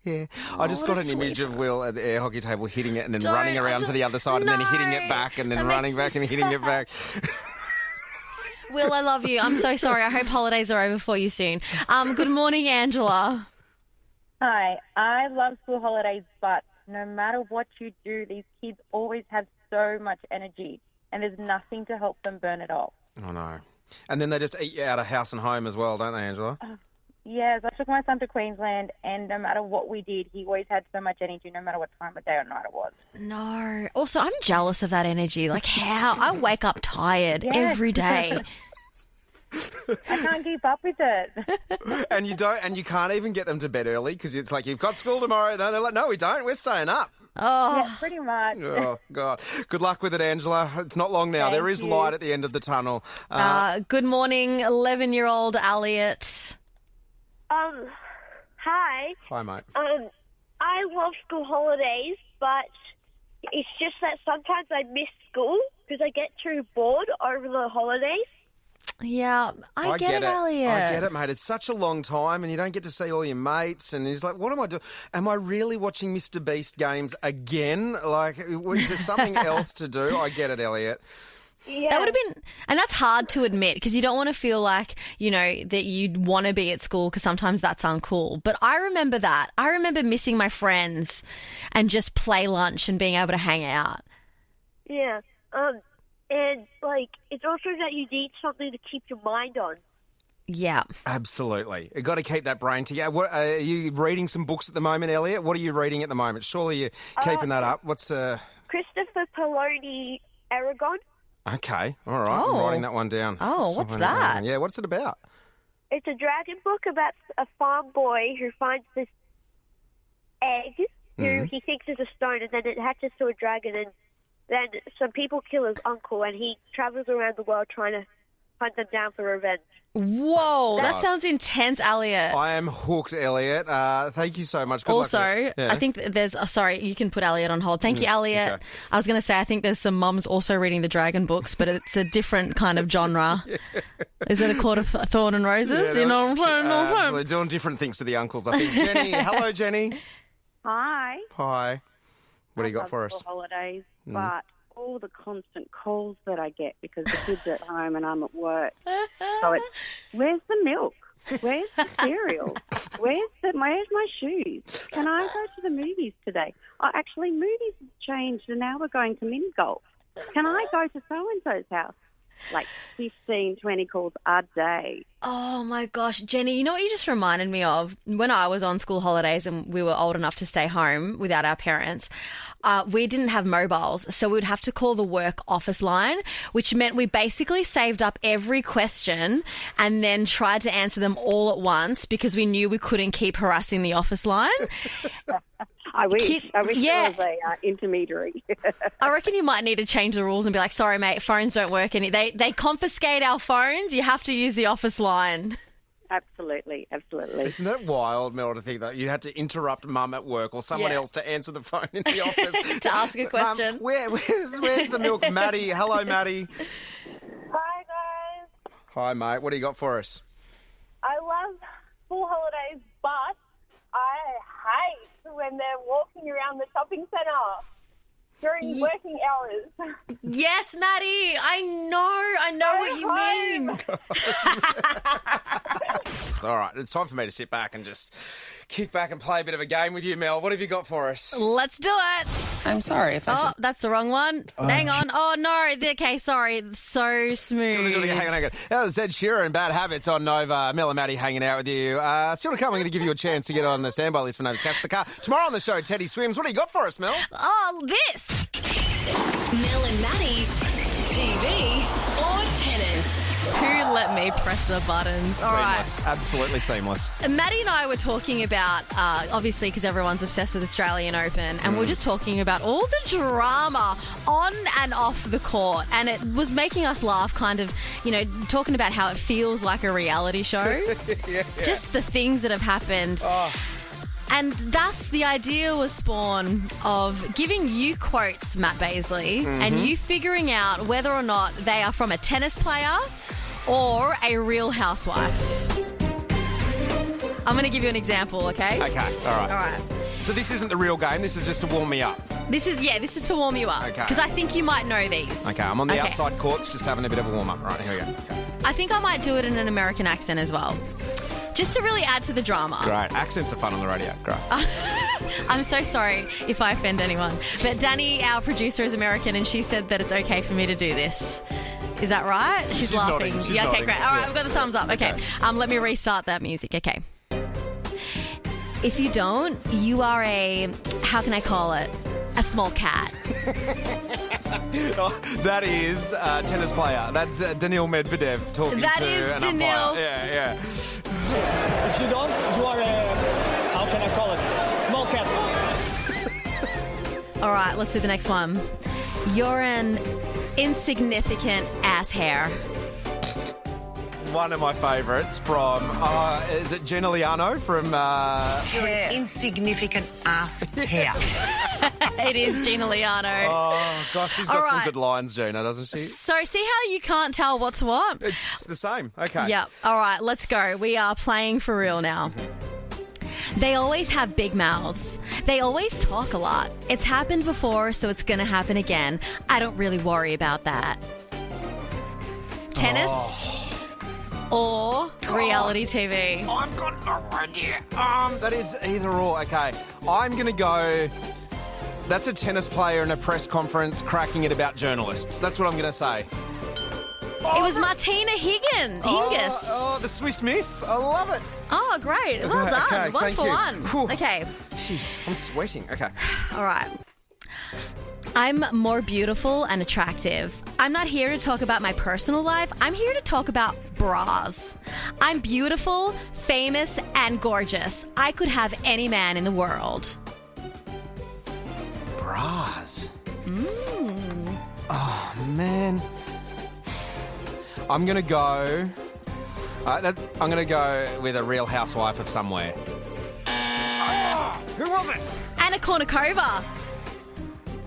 Yeah. I just got an image of Will at the air hockey table hitting it and then running around to the other side and then hitting it back and then running back and hitting it back. Will, I love you. I'm so sorry. I hope holidays are over for you soon. Good morning, Angela. Hi. I love school holidays, but no matter what you do, these kids always have so much energy and there's nothing to help them burn it off. Oh, no. And then they just eat you out of house and home as well, don't they, Angela? Yes, I took my son to Queensland and no matter what we did, he always had so much energy no matter what time of day or night it was. No. Also, I'm jealous of that energy. Like how? I wake up tired every day. I can't keep up with it. And you can't even get them to bed early because it's like, you've got school tomorrow. No, they're like, no, we don't. We're staying up. Oh, yeah, pretty much. Oh, God. Good luck with it, Angela. It's not long now. There is light at the end of the tunnel. Good morning, 11-year-old Elliot. Hi. Hi, mate. I love school holidays, but it's just that sometimes I miss school because I get too bored over the holidays. Yeah, I get it, Elliot. I get it, mate. It's such a long time and you don't get to see all your mates and he's like, what am I doing? Am I really watching Mr. Beast games again? Like, is there something else to do? I get it, Elliot. Yeah. That would have been, and that's hard to admit because you don't want to feel like, you know, that you'd want to be at school because sometimes that's uncool. But I remember that. I remember missing my friends and just play lunch and being able to hang out. Yeah. And, like, it's also that you need something to keep your mind on. Yeah. Absolutely. You've got to keep that brain together. What, are you reading some books at the moment, Elliot? What are you reading at the moment? Surely you're keeping that up. What's... Christopher Poloni Aragon. Okay. All right. I'm writing that one down. Oh, what's that? Yeah, what's it about? It's a dragon book about a farm boy who finds this egg who he thinks is a stone, and then it hatches to a dragon, and then some people kill his uncle, and he travels around the world trying to hunt them down for revenge. Whoa, that sounds intense, Elliot. I am hooked, Elliot. Thank you so much. Good luck Also, with it. Yeah. I think there's... sorry, you can put Elliot on hold. Thank you, Elliot. Okay. I was going to say, I think there's some mums also reading the dragon books, but it's a different kind of genre. Is it a Court of Thorn and Roses? Yeah, you know what I'm saying? absolutely. Doing different things to the uncles, I think. Jenny, hello, Jenny. Hi. Hi. What do you got for us? Holidays, but all the constant calls that I get because the kids are at home and I'm at work. So it's, where's the milk? Where's the cereal? Where's my shoes? Can I go to the movies today? Oh, actually, movies have changed and now we're going to mini golf. Can I go to so-and-so's house? Like 15, 20 calls a day. Oh, my gosh. Jenny, you know what you just reminded me of? When I was on school holidays and we were old enough to stay home without our parents, we didn't have mobiles, so we would have to call the work office line, which meant we basically saved up every question and then tried to answer them all at once because we knew we couldn't keep harassing the office line. I wish I was a intermediary. I reckon you might need to change the rules and be like, sorry, mate, phones don't work. They confiscate our phones. You have to use the office line. Absolutely. Isn't that wild, Mel, to think that you had to interrupt mum at work or someone else to answer the phone in the office? To ask a question. Where's the milk? Matty. Hello, Matty. Hi, guys. Hi, mate. What do you got for us? I love school holidays, but I hate when they're walking around the shopping centre during working hours. Yes, Matty. I know what you mean. All right, it's time for me to sit back and just kick back and play a bit of a game with you, Mel. What have you got for us? Let's do it. I'm sorry if I... Oh, that's the wrong one. Hang on. Oh, no. Okay, sorry. So smooth. Hang on. That was Ed Sheeran, Bad Habits on Nova. Mel and Matty hanging out with you. Still to come, I'm going to give you a chance to get on the standby list for Nova's Catch the Car. Tomorrow on the show, Teddy Swims. What do you got for us, Mel? Oh, this. Mel and Matty's TV or tennis. Who let me press the buttons? All right. Absolutely seamless. Maddie and I were talking about, obviously, because everyone's obsessed with Australian Open, and we're just talking about all the drama on and off the court. And it was making us laugh, kind of, you know, talking about how it feels like a reality show. Yeah. Just the things that have happened. Oh. And thus, the idea was spawned of giving you quotes, Matt Baisley, and you figuring out whether or not they are from a tennis player or a real housewife. I'm going to give you an example, okay? Okay, all right. All right. So this isn't the real game. This is just to warm me up. This is to warm you up. Okay. Because I think you might know these. Okay, I'm on the outside courts, just having a bit of a warm up. Right, here we go. Okay. I think I might do it in an American accent as well. Just to really add to the drama. Great. Accents are fun on the radio. Great. I'm so sorry if I offend anyone. But Danny, our producer, is American, and she said that it's okay for me to do this. Is that right? She's laughing. Nodding. She's okay, nodding. great. All right, Yeah. I've got the thumbs up. Okay. Let me restart that music. Okay. If you don't, you are how can I call it? A small cat. That is a tennis player. That's Daniil Medvedev talking That to is an Daniil. umpire. Yeah. If you don't, you are how can I call it? Small cat. All right, let's do the next one. You're an insignificant ass hair. One of my favourites from, is it Gina Liano from... You're an insignificant ass hair. It is Gina Liano. Oh, gosh, she's got some good lines, Gina, doesn't she? So see how you can't tell what's what? It's the same. Okay. Yep. All right, let's go. We are playing for real now. They always have big mouths. They always talk a lot. It's happened before, so it's going to happen again. I don't really worry about that. Tennis or reality TV? I've got no idea. That is either or. Okay, I'm going to go... That's a tennis player in a press conference cracking it about journalists. That's what I'm going to say. It was Martina Hingis. Oh, the Swiss Miss. I love it. Oh, great. Well done. Okay, one thank for you. one. Whew. Okay. Jeez, I'm sweating. Okay. All right. I'm more beautiful and attractive. I'm not here to talk about my personal life. I'm here to talk about bras. I'm beautiful, famous, and gorgeous. I could have any man in the world. Bras. Oh, man. I'm going to go... I'm going to go with a Real Housewife of somewhere. Who was it? Anna Kournikova.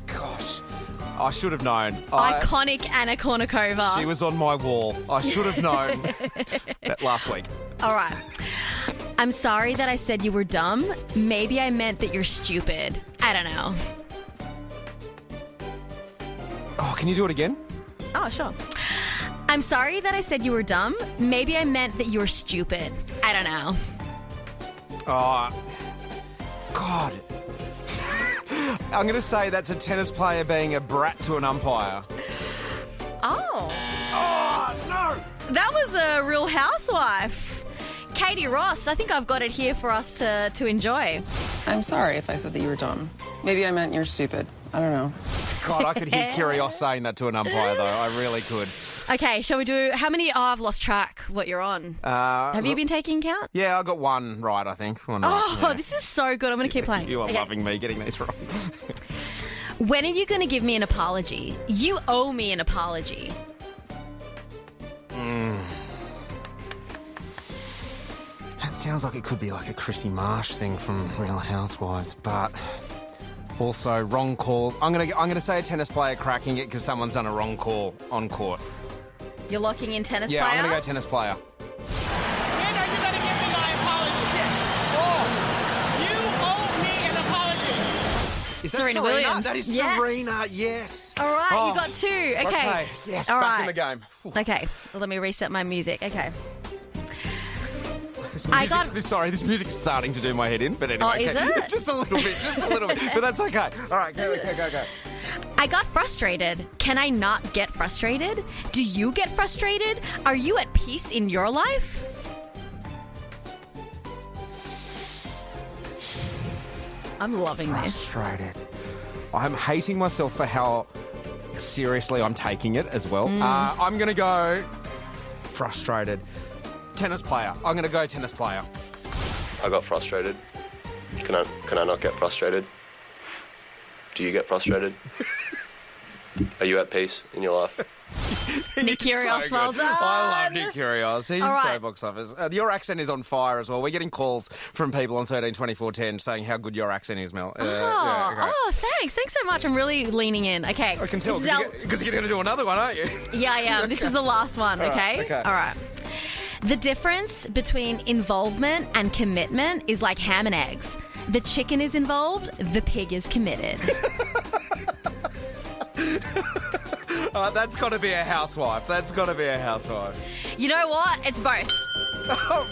Gosh, I should have known. Iconic Anna Kournikova. She was on my wall. I should have known that last week. All right. I'm sorry that I said you were dumb. Maybe I meant that you're stupid. I don't know. Oh, can you do it again? Oh, sure. I'm sorry that I said you were dumb. Maybe I meant that you were stupid. I don't know. Oh, God. I'm going to say that's a tennis player being a brat to an umpire. Oh. Oh, no. That was a Real Housewife. Katie Ross, I think I've got it here for us to enjoy. I'm sorry if I said that you were dumb. Maybe I meant you're stupid. I don't know. God, I could hear Kyrgios saying that to an umpire, though. I really could. Okay, shall we do... How many... Oh, I've lost track what you're on. Have you been taking count? Yeah, I got one right, I think. One right, yeah. This is so good. I'm going to keep playing. You are loving me getting these wrong. When are you going to give me an apology? You owe me an apology. That sounds like it could be like a Chrissy Marsh thing from Real Housewives, but also wrong call. I'm gonna say a tennis player cracking it because someone's done a wrong call on court. You're locking in tennis Yeah, player? I'm gonna go tennis player. When are you going to give me my apology? Yes. Oh, you owe me an apology. Is that Serena Williams. That is Yes. Serena, yes. All right, Oh. you got two. Okay. Okay, yes, All back in right. the game. Okay, let me reset my music. Okay. This music's starting to do my head in, but anyway. Oh, is okay. it? Just a little bit, but that's okay. All right, go. I got frustrated. Can I not get frustrated? Do you get frustrated? Are you at peace in your life? I'm loving this. Frustrated. I'm hating myself for how seriously I'm taking it as well. I'm going to go frustrated. Tennis player. I'm going to go tennis player. I got frustrated. Can I not get frustrated? Do you get frustrated? Are you at peace in your life? Nick Kyrgios, So well good. done. I love Nick Kyrgios. He's All right. so box office. Your accent is on fire as well. We're getting calls from people on 13 24 10 saying how good your accent is, Mel. Thanks. Thanks so much. I'm really leaning in. Okay. I can tell This is our- because you're going to do another one, aren't you? Yeah. This is the last one, All okay? right, okay. All right. The difference between involvement and commitment is like ham and eggs. The chicken is involved, the pig is committed. That's got to be a housewife. You know what? It's both.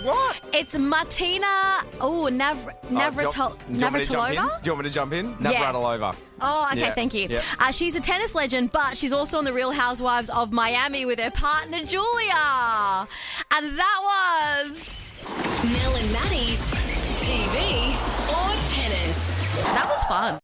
What? It's Martina. Navratilova. Do you want me to jump in? Yeah. Navratilova. Oh, okay, Yeah, thank you. yeah. She's a tennis legend, but she's also on The Real Housewives of Miami with her partner, Julia. And that was... Mel and Matty's TV or tennis. That was fun.